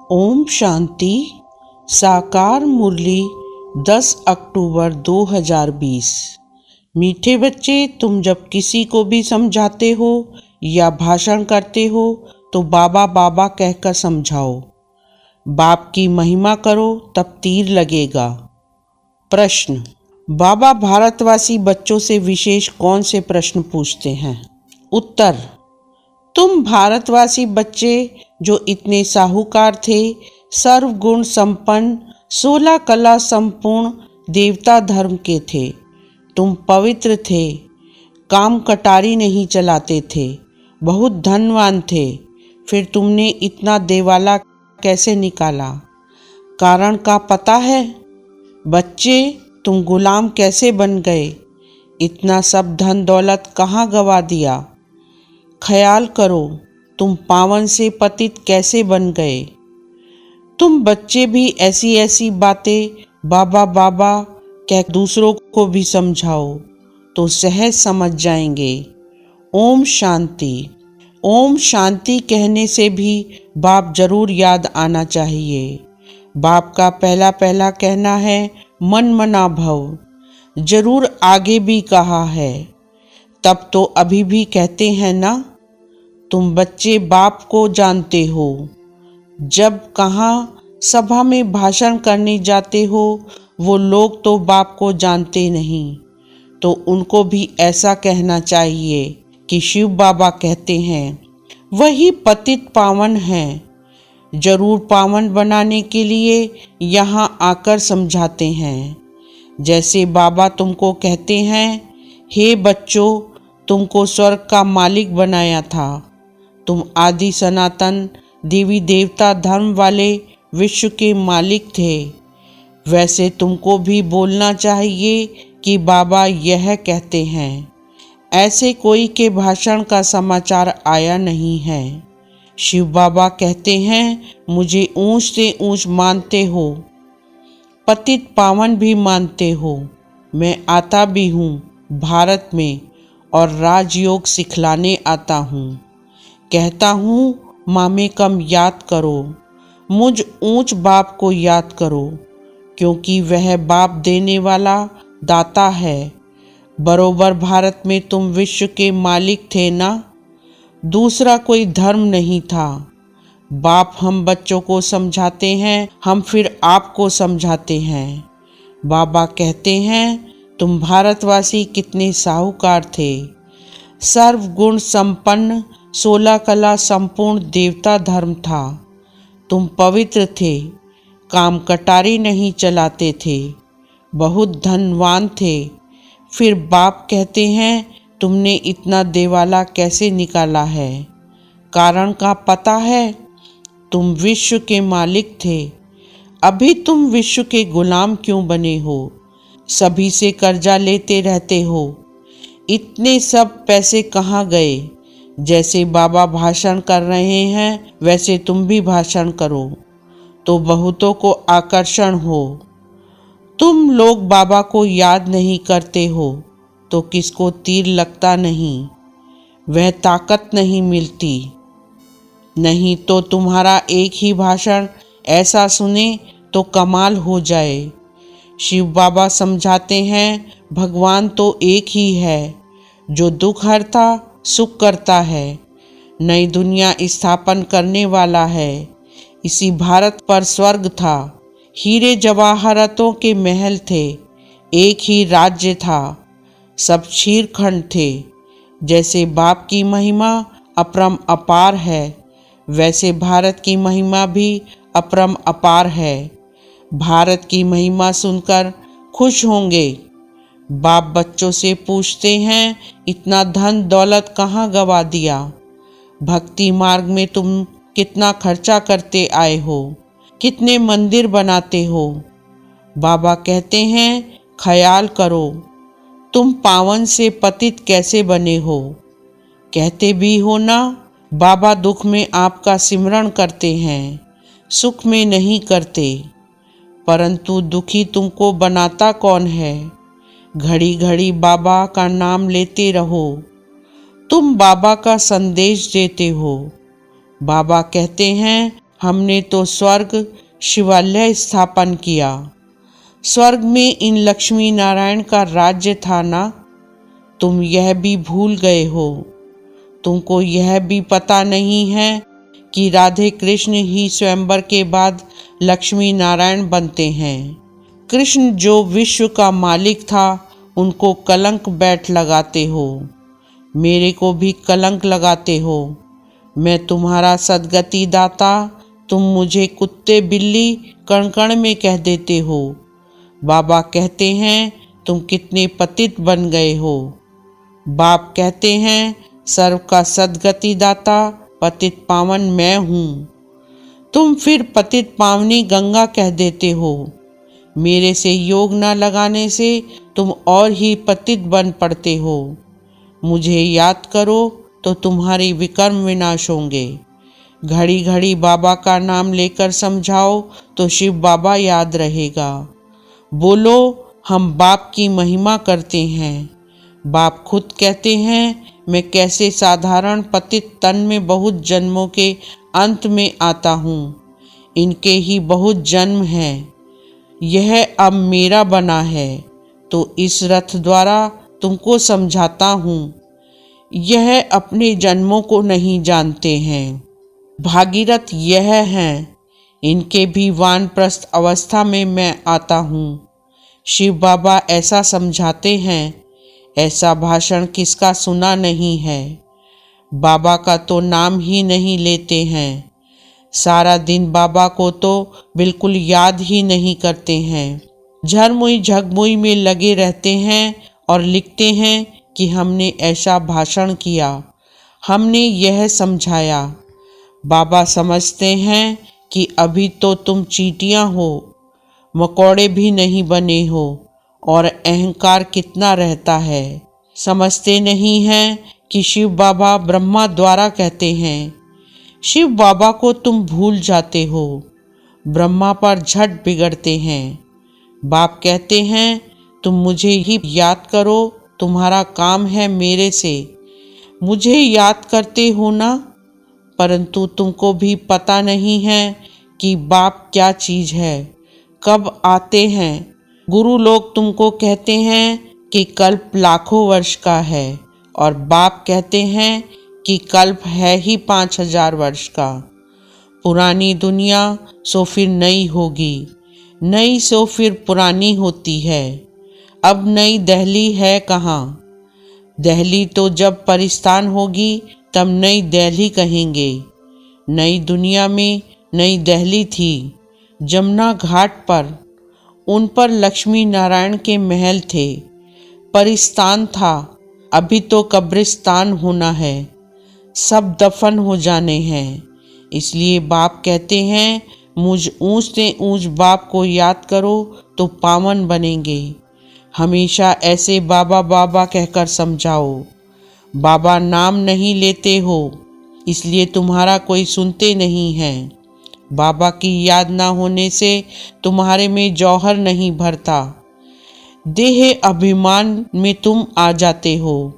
ओम शांति। साकार मुरली 10 अक्टूबर 2020। मीठे बच्चे, तुम जब किसी को भी समझाते हो या भाषण करते हो तो बाबा बाबा कहकर समझाओ। बाप की महिमा करो तब तीर लगेगा। प्रश्न: बाबा भारतवासी बच्चों से विशेष कौन से प्रश्न पूछते हैं? उत्तर: तुम भारतवासी बच्चे जो इतने साहूकार थे, सर्वगुण संपन्न, 16 कला संपूर्ण देवता धर्म के थे। तुम पवित्र थे, काम कटारी नहीं चलाते थे, बहुत धनवान थे। फिर तुमने इतना देवाला कैसे निकाला? कारण का पता है? बच्चे, तुम गुलाम कैसे बन गए? इतना सब धन दौलत कहाँ गवा दिया? ख्याल करो, तुम पावन से पतित कैसे बन गए? तुम बच्चे भी ऐसी ऐसी बातें बाबा बाबा कह दूसरों को भी समझाओ तो सहज समझ जाएंगे। ओम शांति। ओम शांति कहने से भी बाप जरूर याद आना चाहिए। बाप का पहला पहला कहना है मन मना भव। जरूर आगे भी कहा है, तब तो अभी भी कहते हैं ना। तुम बच्चे बाप को जानते हो। जब कहाँ सभा में भाषण करने जाते हो, वो लोग तो बाप को जानते नहीं, तो उनको भी ऐसा कहना चाहिए कि शिव बाबा कहते हैं वही पतित पावन हैं। जरूर पावन बनाने के लिए यहाँ आकर समझाते हैं। जैसे बाबा तुमको कहते हैं, हे बच्चों, तुमको स्वर्ग का मालिक बनाया था। तुम आदि सनातन देवी देवता धर्म वाले विश्व के मालिक थे। वैसे तुमको भी बोलना चाहिए कि बाबा यह कहते हैं। ऐसे कोई के भाषण का समाचार आया नहीं है। शिव बाबा कहते हैं, मुझे ऊंच से ऊंच मानते हो, पतित पावन भी मानते हो। मैं आता भी हूँ भारत में और राजयोग सिखलाने आता हूँ। कहता हूँ मामे कम याद करो, मुझ ऊंच बाप को याद करो, क्योंकि वह बाप देने वाला दाता है। बरोबर भारत में तुम विश्व के मालिक थे ना, दूसरा कोई धर्म नहीं था। बाप हम बच्चों को समझाते हैं, हम फिर आपको समझाते हैं। बाबा कहते हैं, तुम भारतवासी कितने साहूकार थे, सर्वगुण संपन्न, 16 कला संपूर्ण देवता धर्म था। तुम पवित्र थे, काम कटारी नहीं चलाते थे, बहुत धनवान थे। फिर बाप कहते हैं, तुमने इतना देवाला कैसे निकाला है? कारण का पता है? तुम विश्व के मालिक थे, अभी तुम विश्व के गुलाम क्यों बने हो? सभी से कर्जा लेते रहते हो। इतने सब पैसे कहाँ गए? जैसे बाबा भाषण कर रहे हैं वैसे तुम भी भाषण करो तो बहुतों को आकर्षण हो। तुम लोग बाबा को याद नहीं करते हो तो किसको तीर लगता नहीं, वह ताकत नहीं मिलती। नहीं तो तुम्हारा एक ही भाषण ऐसा सुने तो कमाल हो जाए। शिव बाबा समझाते हैं, भगवान तो एक ही है जो दुख हरता सुख करता है, नई दुनिया स्थापन करने वाला है। इसी भारत पर स्वर्ग था, हीरे जवाहरातों के महल थे, एक ही राज्य था, सब क्षीरखंड थे। जैसे बाप की महिमा अपरम अपार है, वैसे भारत की महिमा भी अपरम अपार है। भारत की महिमा सुनकर खुश होंगे। बाप बच्चों से पूछते हैं, इतना धन दौलत कहाँ गवा दिया? भक्ति मार्ग में तुम कितना खर्चा करते आए हो, कितने मंदिर बनाते हो? बाबा कहते हैं, ख्याल करो, तुम पावन से पतित कैसे बने हो? कहते भी हो ना, बाबा दुख में आपका सिमरण करते हैं, सुख में नहीं करते। परंतु दुखी तुमको बनाता कौन है? घड़ी घड़ी बाबा का नाम लेते रहो, तुम बाबा का संदेश देते हो। बाबा कहते हैं, हमने तो स्वर्ग शिवालय स्थापन किया। स्वर्ग में इन लक्ष्मी नारायण का राज्य था ना, तुम यह भी भूल गए हो। तुमको यह भी पता नहीं है कि राधे कृष्ण ही स्वयंवर के बाद लक्ष्मी नारायण बनते हैं। कृष्ण जो विश्व का मालिक था, उनको कलंक बैठ लगाते हो, मेरे को भी कलंक लगाते हो। मैं तुम्हारा सद्गति दाता, तुम मुझे कुत्ते बिल्ली कण कण में कह देते हो। बाबा कहते हैं तुम कितने पतित बन गए हो। बाप कहते हैं सर्व का सद्गति दाता पतित पावन मैं हूँ। तुम फिर पतित पावनी गंगा कह देते हो। मेरे से योग न लगाने से तुम और ही पतित बन पड़ते हो। मुझे याद करो तो तुम्हारे विकर्म विनाश होंगे। घड़ी घड़ी बाबा का नाम लेकर समझाओ तो शिव बाबा याद रहेगा। बोलो हम बाप की महिमा करते हैं। बाप खुद कहते हैं मैं कैसे साधारण पतित तन में बहुत जन्मों के अंत में आता हूँ। इनके ही बहुत जन्म हैं। यह अब मेरा बना है तो इस रथ द्वारा तुमको समझाता हूँ। यह अपने जन्मों को नहीं जानते हैं। भागीरथ यह हैं, इनके भी वानप्रस्थ अवस्था में मैं आता हूँ। शिव बाबा ऐसा समझाते हैं। ऐसा भाषण किसका सुना नहीं है। बाबा का तो नाम ही नहीं लेते हैं। सारा दिन बाबा को तो बिल्कुल याद ही नहीं करते हैं। झरमुई झगमुई में लगे रहते हैं और लिखते हैं कि हमने ऐसा भाषण किया, हमने यह समझाया। बाबा समझते हैं कि अभी तो तुम चींटियां हो, मकोड़े भी नहीं बने हो और अहंकार कितना रहता है। समझते नहीं हैं कि शिव बाबा ब्रह्मा द्वारा कहते हैं। शिव बाबा को तुम भूल जाते हो, ब्रह्मा पर झट बिगड़ते हैं। बाप कहते हैं तुम मुझे ही याद करो, तुम्हारा काम है मेरे से। मुझे याद करते हो ना, परंतु तुमको भी पता नहीं है कि बाप क्या चीज़ है, कब आते हैं। गुरु लोग तुमको कहते हैं कि कल्प लाखों वर्ष का है और बाप कहते हैं कि कल्प है ही 5000 वर्ष का। पुरानी दुनिया सो फिर नई होगी, नई सो फिर पुरानी होती है। अब नई दिल्ली है कहाँ? दिल्ली तो जब परिस्तान होगी तब नई दिल्ली कहेंगे। नई दुनिया में नई दिल्ली थी। जमुना घाट पर उन पर लक्ष्मी नारायण के महल थे। परिस्तान था, अभी तो कब्रिस्तान होना है। सब दफन हो जाने हैं। इसलिए बाप कहते हैं मुझ ऊंच से ऊंच बाप को याद करो तो पावन बनेंगे। हमेशा ऐसे बाबा बाबा कहकर समझाओ। बाबा नाम नहीं लेते हो, इसलिए तुम्हारा कोई सुनते नहीं है। बाबा की याद ना होने से तुम्हारे में जौहर नहीं भरता। देह अभिमान में तुम आ जाते हो।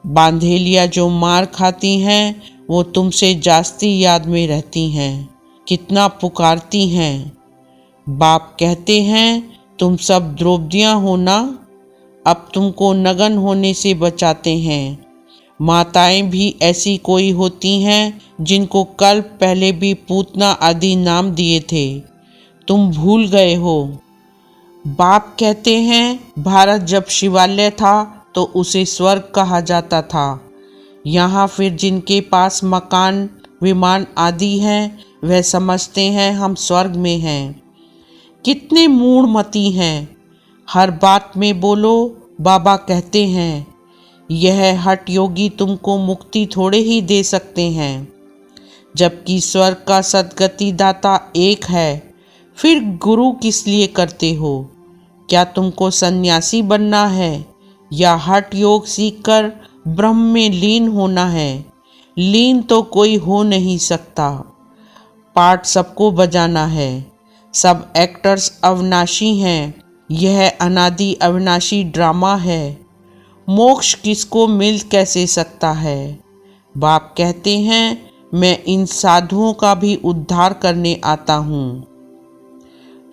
बांधेलिया जो मार खाती हैं वो तुमसे जास्ती याद में रहती हैं, कितना पुकारती हैं। बाप कहते हैं तुम सब द्रौपदियाँ हो ना, अब तुमको नगन होने से बचाते हैं। माताएं भी ऐसी कोई होती हैं जिनको कल पहले भी पूतना आदि नाम दिए थे, तुम भूल गए हो। बाप कहते हैं भारत जब शिवालय था तो उसे स्वर्ग कहा जाता था। यहाँ फिर जिनके पास मकान विमान आदि हैं वह समझते हैं हम स्वर्ग में हैं। कितने मूढ़मती हैं, हर बात में बोलो। बाबा कहते हैं यह हठ योगी तुमको मुक्ति थोड़े ही दे सकते हैं, जबकि स्वर्ग का सद्गति दाता एक है। फिर गुरु किस लिए करते हो? क्या तुमको सन्यासी बनना है या हठ योग सीखकर ब्रह्म में लीन होना है? लीन तो कोई हो नहीं सकता। पार्ट सबको बजाना है। सब एक्टर्स अविनाशी हैं। यह अनादि अविनाशी ड्रामा है। मोक्ष किसको मिल कैसे सकता है? बाप कहते हैं मैं इन साधुओं का भी उद्धार करने आता हूँ।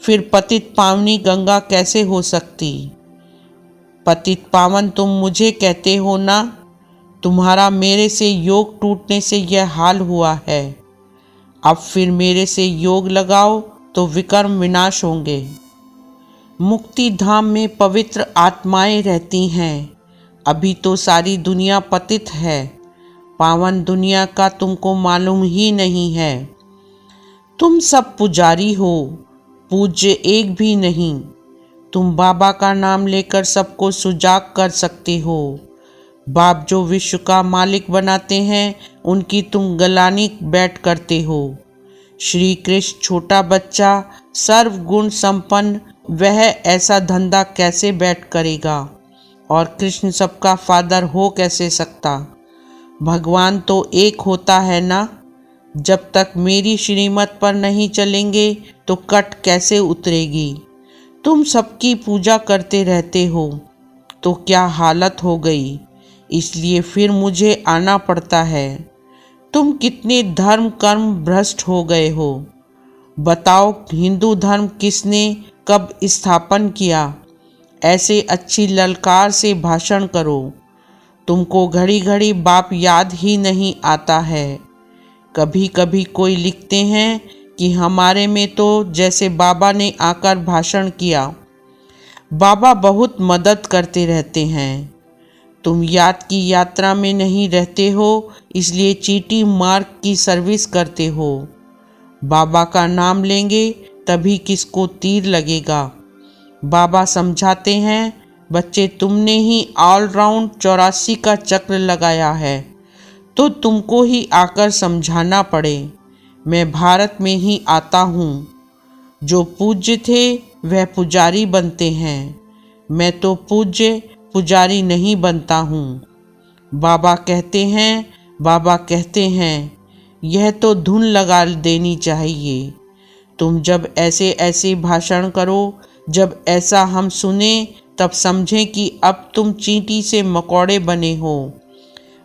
फिर पतित पावनी गंगा कैसे हो सकती? पतित पावन तुम मुझे कहते हो ना, तुम्हारा मेरे से योग टूटने से यह हाल हुआ है। अब फिर मेरे से योग लगाओ तो विकर्म विनाश होंगे। मुक्ति धाम में पवित्र आत्माएं रहती हैं। अभी तो सारी दुनिया पतित है। पावन दुनिया का तुमको मालूम ही नहीं है। तुम सब पुजारी हो, पूज्य एक भी नहीं। तुम बाबा का नाम लेकर सबको सुजाग कर सकते हो। बाप जो विश्व का मालिक बनाते हैं, उनकी तुम गलानी बैठ करते हो। श्री कृष्ण छोटा बच्चा, सर्व गुण संपन्न, वह ऐसा धंधा कैसे बैठ करेगा? और कृष्ण सबका फादर हो कैसे सकता? भगवान तो एक होता है ना। जब तक मेरी श्रीमत पर नहीं चलेंगे तो कट कैसे उतरेगी? तुम सबकी पूजा करते रहते हो तो क्या हालत हो गई, इसलिए फिर मुझे आना पड़ता है। तुम कितने धर्म कर्म भ्रष्ट हो गए हो। बताओ, हिंदू धर्म किसने कब स्थापन किया? ऐसे अच्छी ललकार से भाषण करो। तुमको घड़ी घड़ी बाप याद ही नहीं आता है। कभी कभी कोई लिखते हैं कि हमारे में तो जैसे बाबा ने आकर भाषण किया। बाबा बहुत मदद करते रहते हैं। तुम याद की यात्रा में नहीं रहते हो, इसलिए चीटी मार्ग की सर्विस करते हो। बाबा का नाम लेंगे तभी किसको तीर लगेगा। बाबा समझाते हैं, बच्चे तुमने ही ऑलराउंड 84 का चक्र लगाया है, तो तुमको ही आकर समझाना पड़े। मैं भारत में ही आता हूँ। जो पूज्य थे वह पुजारी बनते हैं। मैं तो पूज्य पुजारी नहीं बनता हूँ। बाबा कहते हैं, यह तो धुन लगा देनी चाहिए। तुम जब ऐसे ऐसे भाषण करो, जब ऐसा हम सुने, तब समझें कि अब तुम चींटी से मकोड़े बने हो।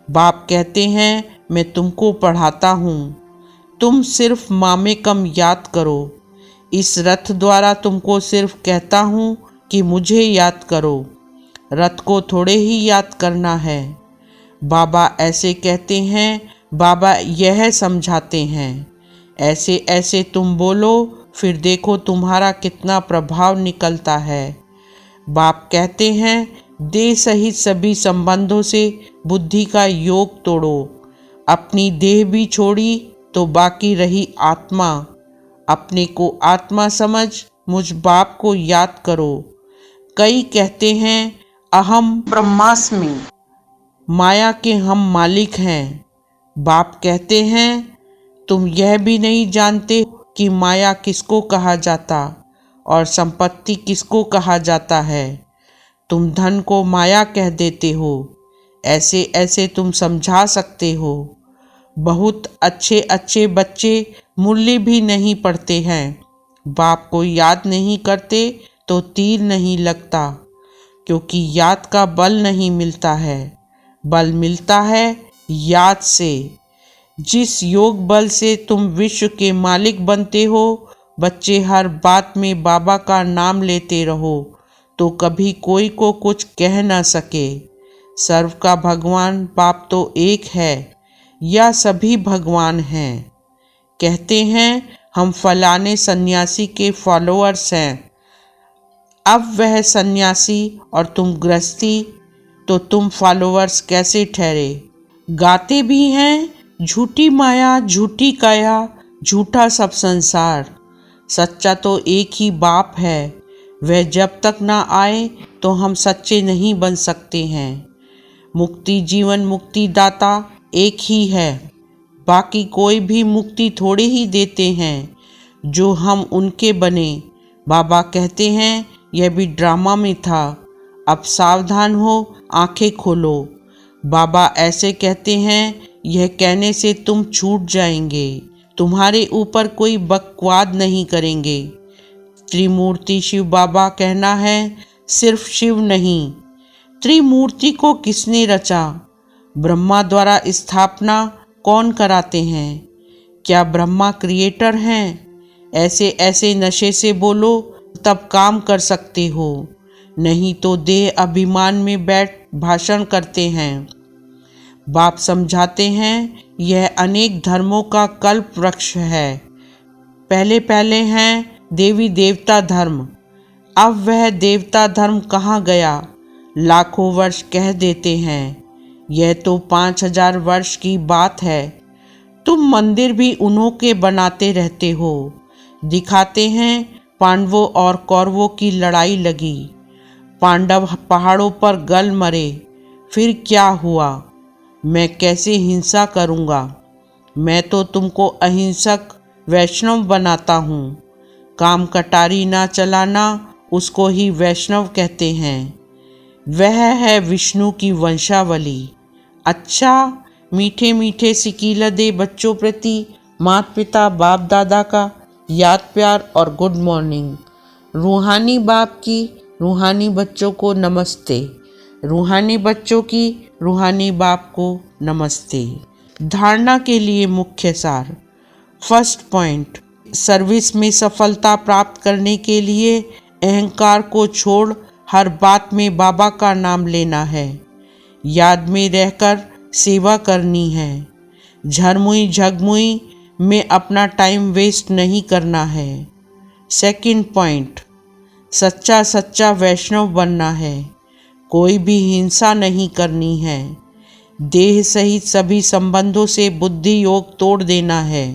बाप कहते हैं, मैं तुमको पढ़ाता हूँ, तुम सिर्फ मामे कम याद करो। इस रथ द्वारा तुमको सिर्फ कहता हूँ कि मुझे याद करो, रथ को थोड़े ही याद करना है। बाबा ऐसे कहते हैं, बाबा यह समझाते हैं। ऐसे ऐसे तुम बोलो, फिर देखो तुम्हारा कितना प्रभाव निकलता है। बाप कहते हैं, देह सहित सभी संबंधों से बुद्धि का योग तोड़ो। अपनी देह भी छोड़ी तो बाकी रही आत्मा। अपने को आत्मा समझ मुझ बाप को याद करो। कई कहते हैं, अहम ब्रह्मास्मि, माया के हम मालिक हैं। बाप कहते हैं, तुम यह भी नहीं जानते कि माया किसको कहा जाता और संपत्ति किसको कहा जाता है। तुम धन को माया कह देते हो। ऐसे ऐसे तुम समझा सकते हो। बहुत अच्छे अच्छे बच्चे मुरली भी नहीं पढ़ते हैं। बाप को याद नहीं करते तो तीर नहीं लगता, क्योंकि याद का बल नहीं मिलता है। बल मिलता है याद से। जिस योग बल से तुम विश्व के मालिक बनते हो, बच्चे हर बात में बाबा का नाम लेते रहो तो कभी कोई को कुछ कह ना सके। सर्व का भगवान बाप तो एक है या सभी भगवान हैं। कहते हैं, हम फलाने सन्यासी के फॉलोअर्स हैं। अब वह सन्यासी और तुम गृहस्थी, तो तुम फॉलोअर्स कैसे ठहरे? गाते भी हैं, झूठी माया झूठी काया, झूठा सब संसार। सच्चा तो एक ही बाप है। वह जब तक ना आए तो हम सच्चे नहीं बन सकते हैं। मुक्ति जीवन मुक्ति दाता एक ही है। बाकी कोई भी मुक्ति थोड़े ही देते हैं जो हम उनके बने। बाबा कहते हैं, यह भी ड्रामा में था। अब सावधान हो, आंखें खोलो। बाबा ऐसे कहते हैं, यह कहने से तुम छूट जाएंगे। तुम्हारे ऊपर कोई बकवाद नहीं करेंगे। त्रिमूर्ति शिव बाबा कहना है, सिर्फ शिव नहीं। त्रिमूर्ति को किसने रचा? ब्रह्मा द्वारा स्थापना कौन कराते हैं? क्या ब्रह्मा क्रिएटर हैं? ऐसे ऐसे नशे से बोलो तब काम कर सकते हो, नहीं तो देह अभिमान में बैठ भाषण करते हैं। बाप समझाते हैं यह अनेक धर्मों का कल्प वृक्ष है। पहले पहले हैं देवी देवता धर्म, अब वह देवता धर्म कहाँ गया? लाखों वर्ष कह देते हैं, यह तो 5000 वर्ष की बात है। तुम मंदिर भी उन्हों के बनाते रहते हो। दिखाते हैं पांडवों और कौरवों की लड़ाई लगी, पांडव पहाड़ों पर गल मरे, फिर क्या हुआ? मैं कैसे हिंसा करूँगा? मैं तो तुमको अहिंसक वैष्णव बनाता हूँ। काम कटारी ना चलाना, उसको ही वैष्णव कहते हैं। वह है विष्णु की वंशावली। अच्छा, मीठे मीठे सिकीलदे बच्चों प्रति माता पिता बाप दादा का याद प्यार और गुड मॉर्निंग। रूहानी बाप की रूहानी बच्चों को नमस्ते, रूहानी बच्चों की रूहानी बाप को नमस्ते। धारणा के लिए मुख्य सार। फर्स्ट पॉइंट, सर्विस में सफलता प्राप्त करने के लिए अहंकार को छोड़ हर बात में बाबा का नाम लेना है। याद में रहकर सेवा करनी है। झरमुई झगमुई में अपना टाइम वेस्ट नहीं करना है। सेकंड पॉइंट, सच्चा सच्चा वैष्णव बनना है। कोई भी हिंसा नहीं करनी है। देह सहित सभी संबंधों से बुद्धि योग तोड़ देना है।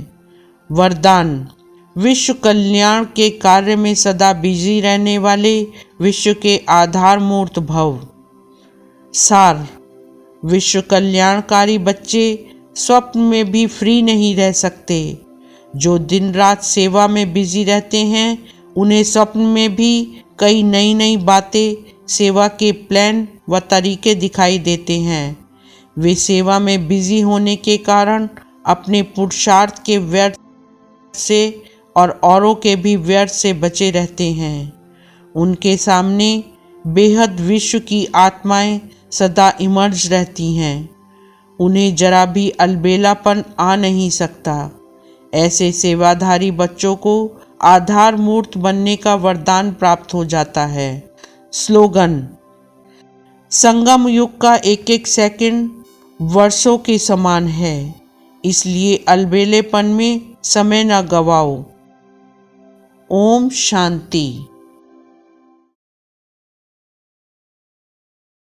वरदान, विश्व कल्याण के कार्य में सदा बिजी रहने वाले विश्व के आधार मूर्त भव। सार, विश्व कल्याणकारी बच्चे स्वप्न में भी फ्री नहीं रह सकते। जो दिन रात सेवा में बिजी रहते हैं, उन्हें स्वप्न में भी कई नई नई बातें, सेवा के प्लान व तरीके दिखाई देते हैं। वे सेवा में बिजी होने के कारण अपने पुरुषार्थ के व्यर्थ से और औरों के भी व्यर्थ से बचे रहते हैं। उनके सामने बेहद विश्व की आत्माएं सदा इमर्ज रहती हैं। उन्हें जरा भी अलबेलापन आ नहीं सकता। ऐसे सेवाधारी बच्चों को आधार मूर्त बनने का वरदान प्राप्त हो जाता है। स्लोगन, संगम युग का एक एक सेकंड वर्षों के समान है, इसलिए अलबेलेपन में समय न गवाओ। ओम शांति।